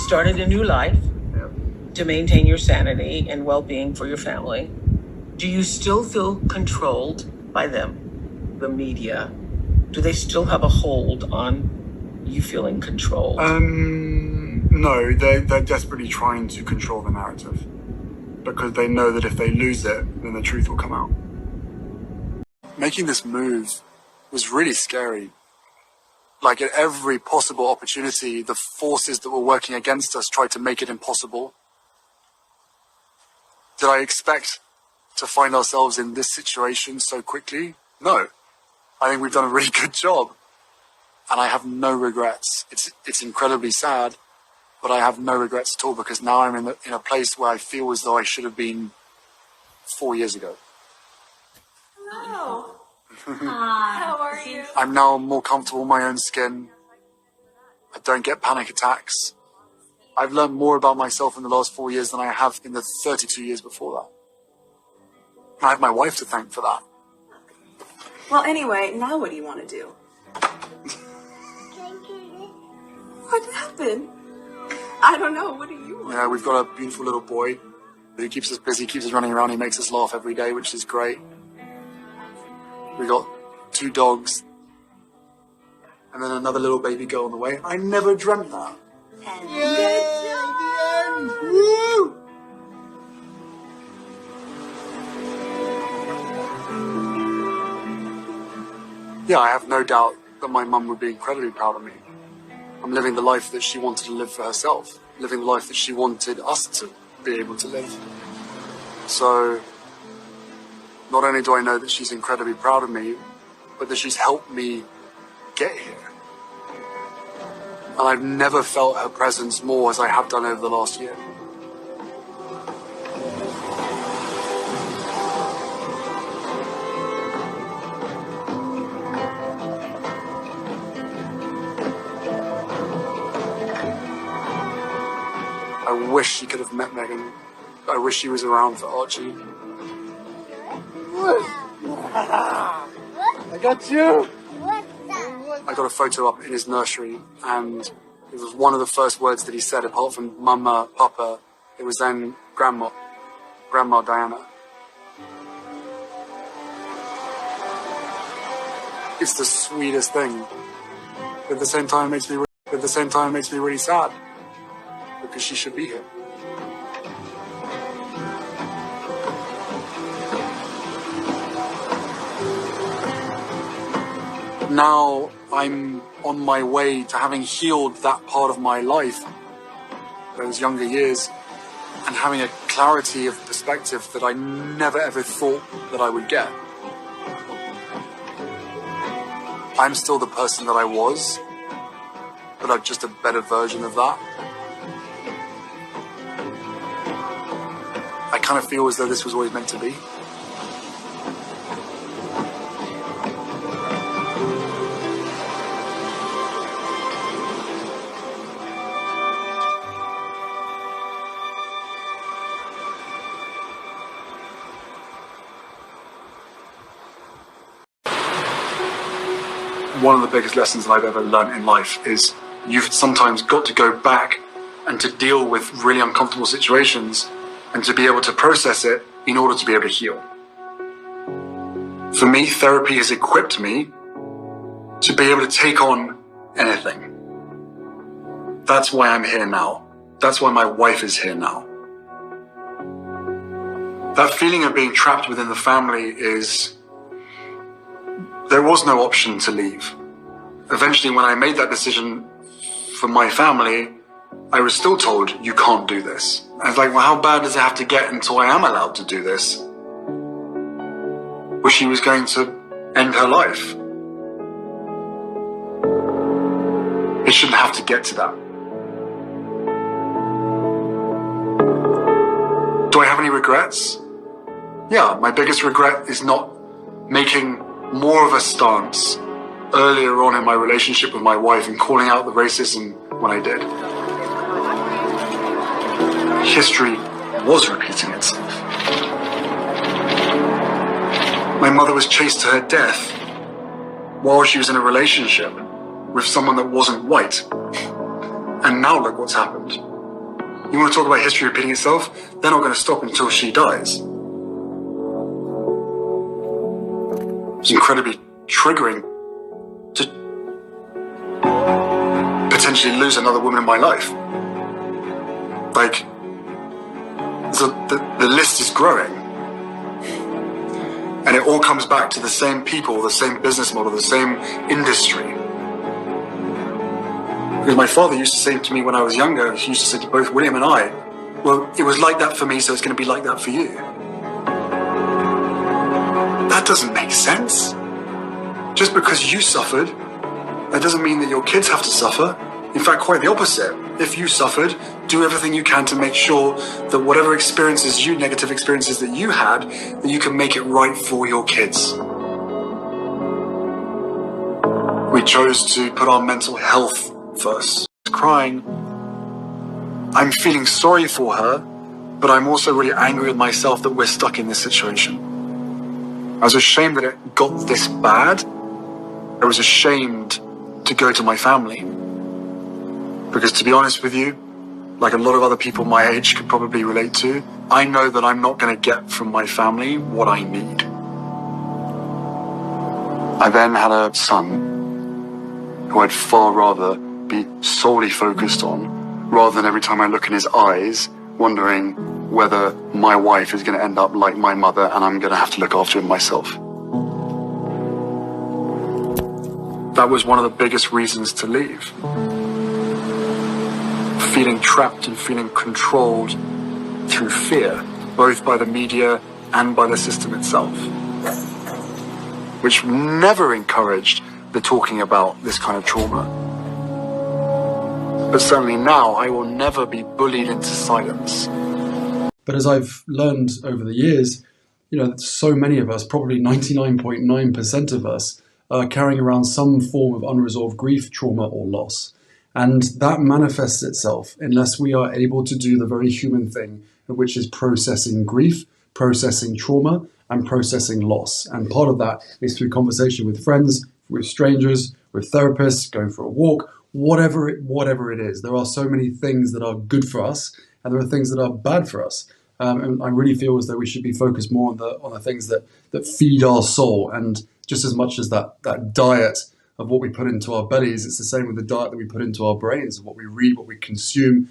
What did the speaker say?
started a new life to maintain your sanity and well-being for your family. Do you still feel controlled by them, the media? Do they still have a hold on you feeling controlled? No, they're desperately trying to control the narrative because they know that if they lose it, then the truth will come out. Making this move was really scary. Like at every possible opportunity, the forces that were working against us tried to make it impossible. Did I expect to find ourselves in this situation so quickly? No. I think we've done a really good job. And I have no regrets. It's incredibly sad, but I have no regrets at all because now I'm in a place where I feel as though I should have been 4 years ago. Hello. Hi. How are you? I'm now more comfortable in my own skin. I don't get panic attacks. I've learned more about myself in the last 4 years than I have in the 32 years before that. I have my wife to thank for that. Well, anyway, now what do you want to do? What happened? I don't know. What do you want? Yeah, we've got a beautiful little boy. He keeps us busy, keeps us running around. He makes us laugh every day, which is great. We got 2 dogs. And then another little baby girl on the way. I never dreamt that. And Yay! The end! Woo! Yeah, I have no doubt that my mum would be incredibly proud of me. I'm living the life that she wanted to live for herself, living the life that she wanted us to be able to live. So, not only do I know that she's incredibly proud of me, but that she's helped me get here. And I've never felt her presence more as I have done over the last year. I wish she could have met Megan. I wish she was around for Archie. I got you! I got a photo up in his nursery, and it was one of the first words that he said, apart from Mama, Papa. It was then Grandma Diana. It's the sweetest thing. But at the same time, it makes me really sad because she should be here. Now I'm on my way to having healed that part of my life, those younger years, and having a clarity of perspective that I never ever thought that I would get. I'm still the person that I was, but I'm just a better version of that. I kind of feel as though this was always meant to be. One of the biggest lessons that I've ever learned in life is you've sometimes got to go back and to deal with really uncomfortable situations and to be able to process it in order to be able to heal. For me, therapy has equipped me to be able to take on anything. That's why I'm here now. That's why my wife is here now. That feeling of being trapped within the family is... There was no option to leave. Eventually, when I made that decision for my family, I was still told, you can't do this. I was like, well, how bad does it have to get until I am allowed to do this? Well, she was going to end her life. It shouldn't have to get to that. Do I have any regrets? Yeah, my biggest regret is not making more of a stance earlier on in my relationship with my wife and calling out the racism when I did. History was repeating itself. My mother was chased to her death while she was in a relationship with someone that wasn't white. And now look what's happened. You want to talk about history repeating itself? They're not going to stop until she dies. It's incredibly triggering to potentially lose another woman in my life. Like, so the list is growing. And it all comes back to the same people, the same business model, the same industry. Because my father used to say to me when I was younger, he used to say to both William and I, well, it was like that for me, so it's going to be like that for you. That doesn't make sense. Just because you suffered, that doesn't mean that your kids have to suffer. In fact, quite the opposite. If you suffered, do everything you can to make sure that whatever negative experiences that you had, that you can make it right for your kids. We chose to put our mental health first. Crying, I'm feeling sorry for her, but I'm also really angry with myself that we're stuck in this situation. I was ashamed that it got this bad. I was ashamed to go to my family. Because to be honest with you, like a lot of other people my age could probably relate to, I know that I'm not going to get from my family what I need. I then had a son who I'd far rather be solely focused on, rather than every time I look in his eyes, wondering whether my wife is going to end up like my mother and I'm going to have to look after him myself. That was one of the biggest reasons to leave. Feeling trapped and feeling controlled through fear, both by the media and by the system itself, which never encouraged the talking about this kind of trauma. But certainly now, I will never be bullied into silence. But as I've learned over the years, so many of us, probably 99.9% of us, are carrying around some form of unresolved grief, trauma, or loss. And that manifests itself unless we are able to do the very human thing, which is processing grief, processing trauma, and processing loss. And part of that is through conversation with friends, with strangers, with therapists, going for a walk, whatever it is. There are so many things that are good for us, and there are things that are bad for us. And I really feel as though we should be focused more on the things that feed our soul. And just as much as that diet of what we put into our bellies, it's the same with the diet that we put into our brains, what we read, what we consume,